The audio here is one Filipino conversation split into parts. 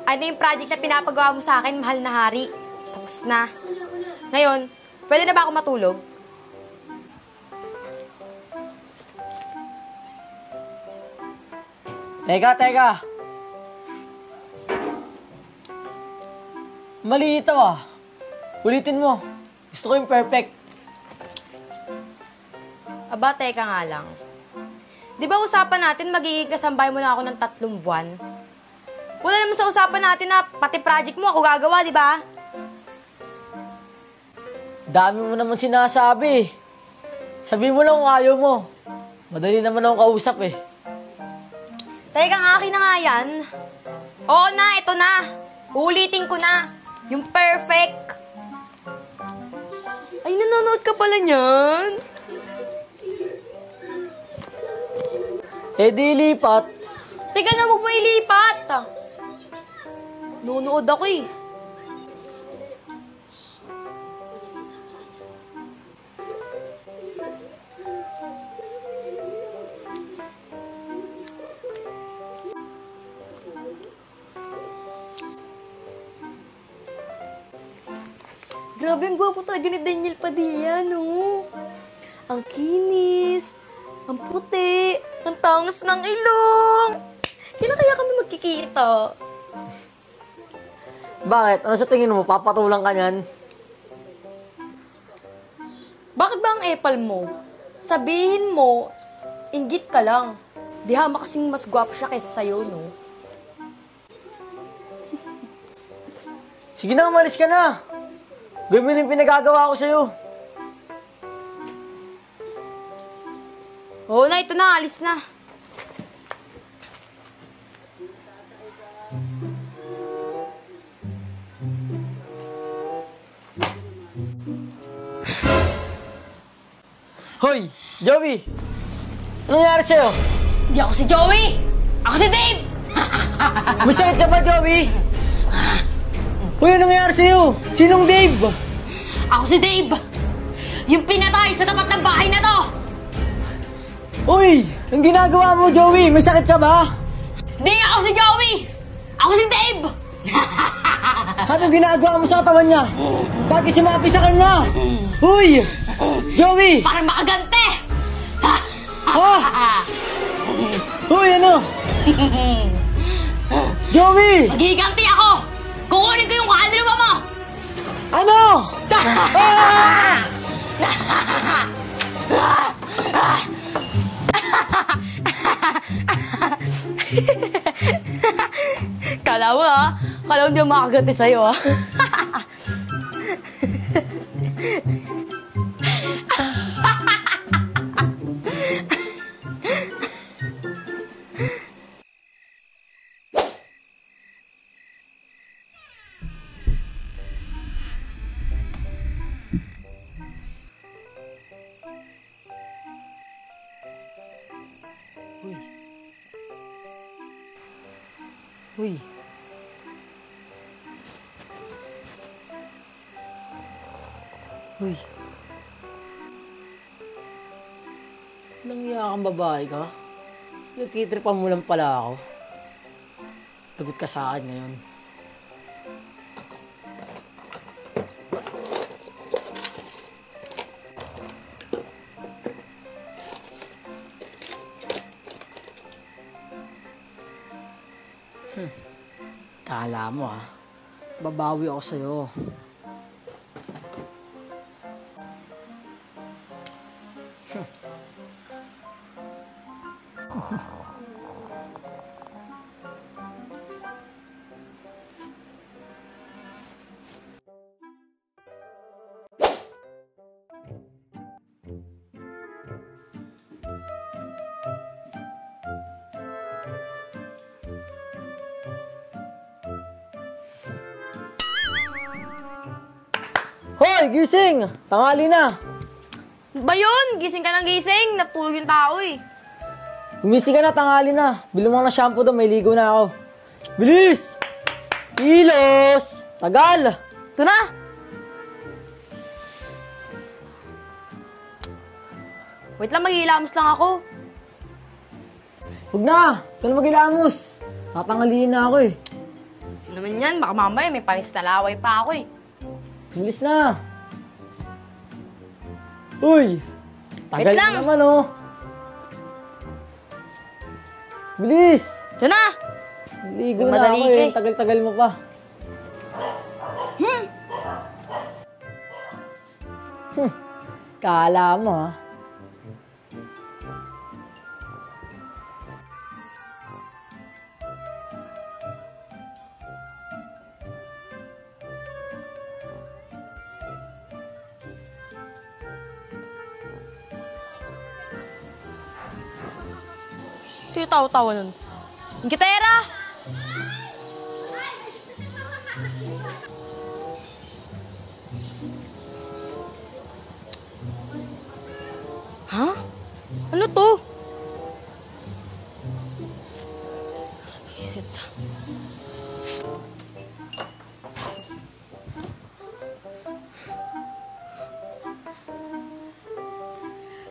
Ano yung project na pinapagawa mo sa akin, mahal na hari? Tapos na. Ngayon, pwede na ba ako matulog? Teka. Mali ito ah. Ulitin mo. Gusto ko yung perfect. Aba, teka nga lang. Di ba usapan natin magiging kasambay mo na ako ng 3 buwan? Wala naman sa usapan natin na pati project mo ako gagawa, di ba? Dami mo naman sinasabi. Sabihin mo lang kung ayaw mo. Madali naman akong kausap eh. Teka nga, akin na nga yan. Oo na, ito na. Uulitin ko na. Yung perfect. Ay, nanonood ka pala niyan. Eh di lipat. Teka na, huwag mo ilipat. Nunood ako eh. Grabe, ang gwapo talaga ni Daniel Padilla, no? Ang kinis, ang puti, ang tangos ng ilong. Kailan kaya kami magkikita? Bakit? Ano sa tingin mo? Papatulang ka niyan? Bakit ba ang epal mo? Sabihin mo, inggit ka lang. Di hama kasing mas gwapo siya kaysa sa'yo, no? Sige na, umalis ka na. Gawin mo yung pinagagawa ko sa'yo. Oo na, ito na, alis na. Hoy, Joey! Anong nangyari sa'yo? Hindi ako si Joey! Ako si Dave! Masakit ka ba, Joey? Hoy, anong nangyari sa'yo? Sinong Dave? Ako si Dave! Yung pinatay sa tapat ng bahay na to! Uy! Ang ginagawa mo, Joey? May sakit ka ba? Hindi ako si Joey! Ako si Dave! Anong ginagawa mo sa katawan niya? Bakit sumapi sa kanya? Uy! Joey! Parang makagante! Ha? Uy, ano? Joey! Magiganti ako! Kukunin ko yung kaluluwa mo! Ano? Kala mo ha? Kala mo hindi ako makaganti sa'yo ha? Uy. Uy. Nangya kang babae ka? Nagtitripan mo lang pala ako. Tagot ka sa akin ngayon. Kala mo ha, babawi ako sa'yo. Hoy, gising! Tanghali na! Ba yun? Gising ka ng gising. Natulog yung tao eh. Gumising ka na, tanghali na. Bilhin mo ng shampoo doon, may ligo na ako. Bilis! Kilos! Tagal! Ito na! Wait lang, maghihilamos lang ako. Huwag na! Ikaw na maghilamos. Tatangaliin na ako eh. naman yan, baka mamaya may panis na laway pa ako eh. Bilis na. Uy! Tagal Wait lang. na naman, oh. Bilis! Diyan na! Ligo na Madali ako ka eh. eh. Tagal-tagal mo pa. Kala mo, ha? Ito yung tawa-tawa nun. Yung gitera! Ha? Ano to? Is it?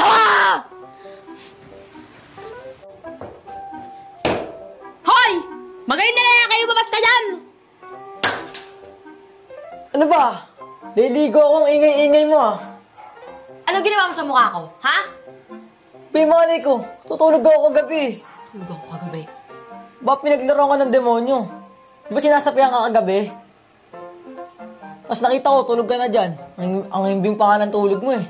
Ha! Hoy! Magaling na lang kayo, babas ka dyan! Ano ba? Liligo akong ingay-ingay mo, ah. Ano ginawa mo sa mukha ko, ha? Pimalay ko, tutulog ako kagabi. Tulog ako kagabi. Ba pinaglaro ka ng demonyo? Di ba sinasapihan ka kagabi? Tapos nakita ko, tulog ka na dyan. Ang himbing pa nga ng tulog mo eh.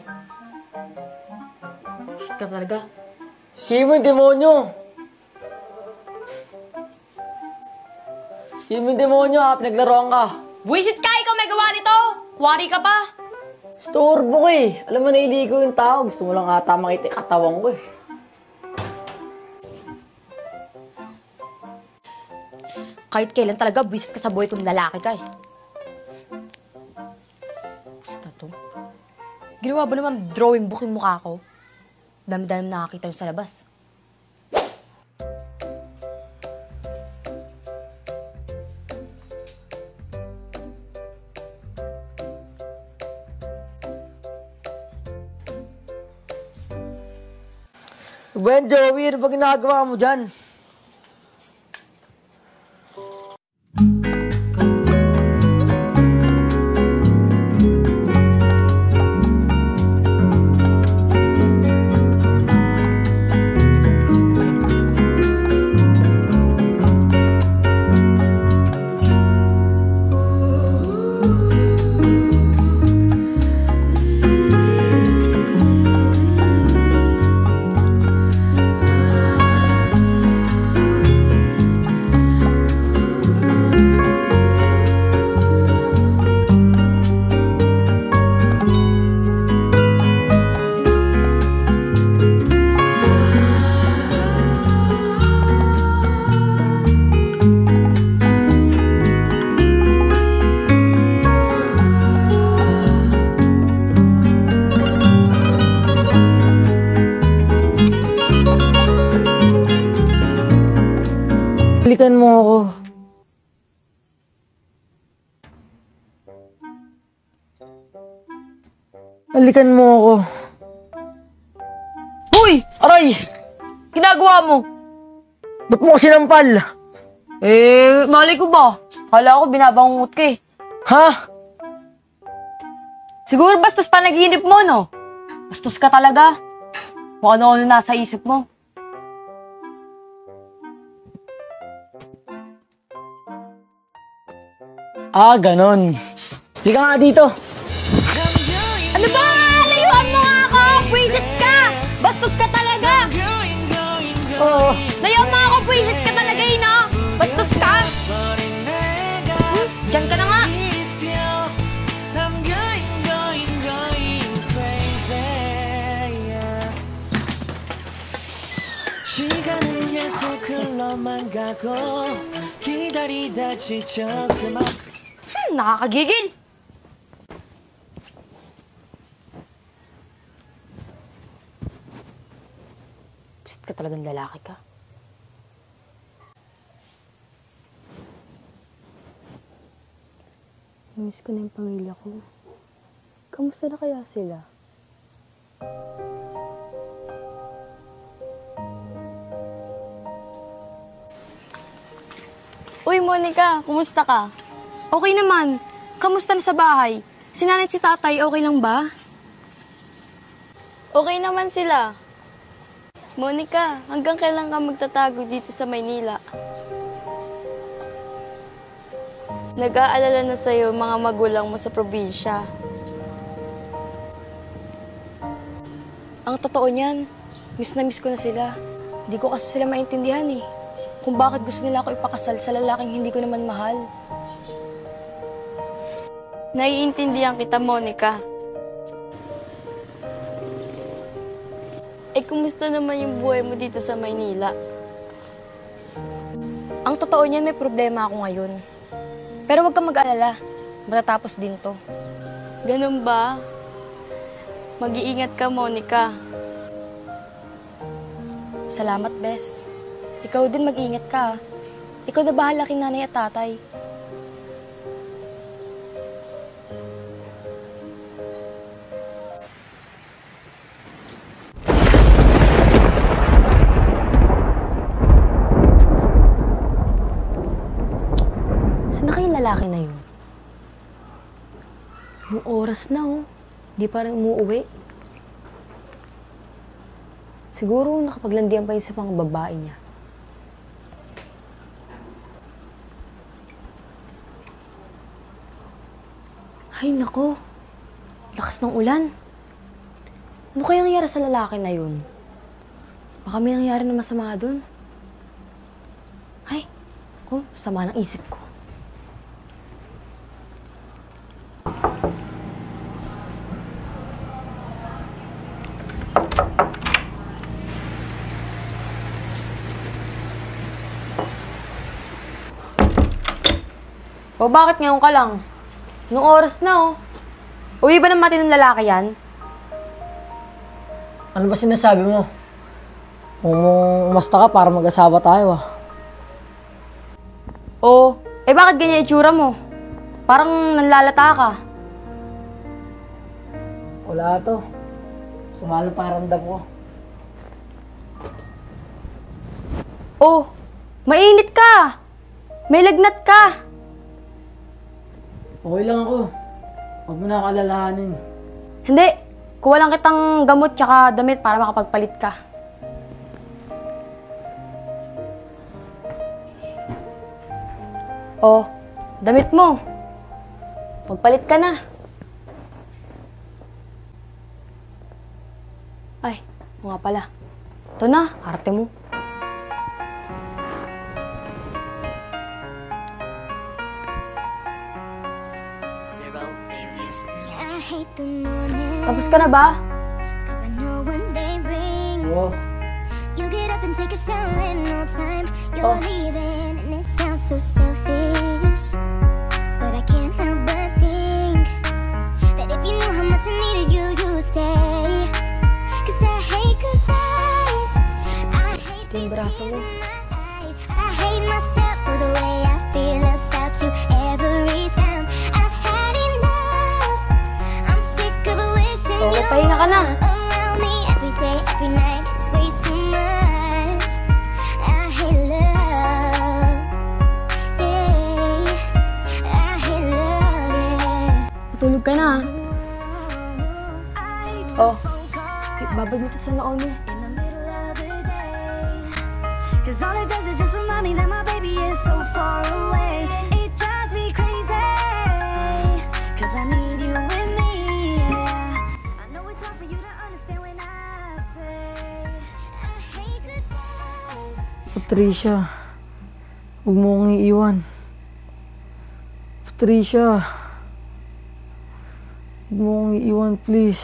Shit ka talaga. Siya mo yung demonyo. Siya mo yung demonyo ha, pinaglaruan ka. Buwisit ka, ikaw may gawa nito! Kuwari ka pa! Storbo ko eh. Alam mo, nailigo yung tao. Gusto mo lang ata makita yung katawan ko eh. Kahit kailan talaga, buwisit ka sa buhay kung lalaki ka eh. Basta to. Ginawa ba naman drawing book yung mukha ko? Dami-dami nakakita yun sa labas. Ben, Joey, ano ba ginagawa mo dyan? Balikan mo ako. Balikan mo ako. Hoy! Aray! Ginagawa mo? Ba't mo ko sinampal? Eh, malay ko ba? Kala ko binabangungot ka eh. Ha? Siguro bastos panaginip mo, no? Bastos ka talaga. Kung ano-ano nasa isip mo. Ah, ganon. Hindi ka nga dito. Ano ba? Layuan mo nga ako! Pwisit ka! Bastos ka talaga! Oo. Layuan mo ako! Pwisit ka talaga eh, no? Bastos ka! Diyan ka na nga! 시간은 계속 흘러만 가고 기다리다 지쳐 그만 Nakakagigil! Psst ka talagang lalaki ka. Namiss ko na yung pamilya ko. Kamusta na kaya sila? Uy, Monica, kumusta ka? Okay naman. Kamusta na sa bahay? Si nanay at si tatay, okay lang ba? Okay naman sila. Monica, hanggang kailan ka magtatago dito sa Maynila? Nag-aalala na sa'yo mga magulang mo sa probinsya. Ang totoo niyan, miss na miss ko na sila. Hindi ko kasi sila maintindihan eh. Kung bakit gusto nila ako ipakasal sa lalaking hindi ko naman mahal. Naiintindihan kita, Monica. Kumusta naman yung buhay mo dito sa Maynila? Ang totoo niyan, may problema ako ngayon. Pero huwag kang mag-alala. Matatapos din to. Ganun ba? Mag-iingat ka, Monica. Salamat, Bes. Ikaw din mag-ingat ka. Ikaw na bahala kay nanay at tatay. Saan na kayong lalaki na yun? Nung oras na di pa rin umuuwi. Siguro nakapaglandian pa yun sa mga babae niya. Ay, nako. Lakas ng ulan. Ano kaya nangyari sa lalaki na yun? Baka may nangyari na masama dun. Ay, ako, sama ng isip ko. O bakit ngayon ka lang? Nung oras na Uwi ba ng matinong lalaki yan? Ano ba sinasabi mo? Kung umasta ka para mag-asawa tayo Bakit ganyan itsura mo? Parang nanlalata ka. Wala to. Sumalo pakiramdam ko. Mainit ka! May lagnat ka! Okay lang ako. Huwag mo na ako alalahanin. Hindi. Kuha lang kitang gamot tsaka damit para makapagpalit ka. Damit mo. Magpalit ka na. Ay, nga pala. Ito na, arte mo. Tapos ka na ba? Oo. You get up and take a shower in no time. You're leaving and it sounds so selfish, but I can't help but think that if you knew how much I needed you, you'd stay. 'Cause I hate goodbyes. I hate Ito yung braso mo. eyes. I hate myself for the way I feel about you every time. I've had enough. I'm sick of wishing you pahinga ka na. were around me every day, every night. It's way too much. I hate love. Yeah. I hate love, yeah. Matulog ka na. Babad mo ito sa noon mo. In the middle of the day, 'cause all it does is just remind me that my baby is so far away. It drives me crazy, 'cause I need you with me, yeah. I know it's hard for you to understand when I say I hate goodbyes. Patricia, huwag mo akong iiwan. Patricia, huwag mo akong iiwan, please.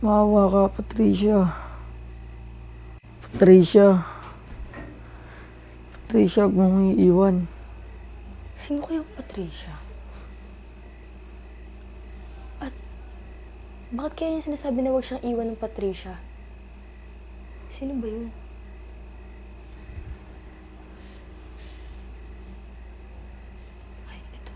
Maawa ka, Patricia. Patricia. Patricia, huwag mo akong iiwan. Sino kayang Patricia? At bakit kaya niya sinasabi na huwag siyang iwan ng Patricia? Sino ba yun? Ay, ito.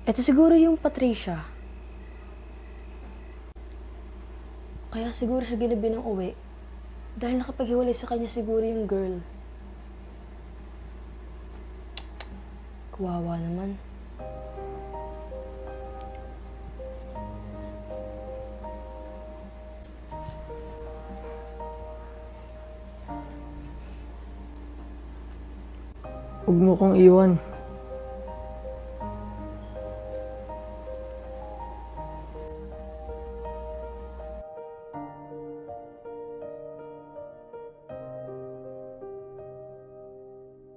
Ito siguro yung Patricia. Kaya siguro siya ginabi ng uwi. Dahil nakapaghiwalay sa kanya siguro yung girl. Kawawa naman. Huwag mo kong iwan.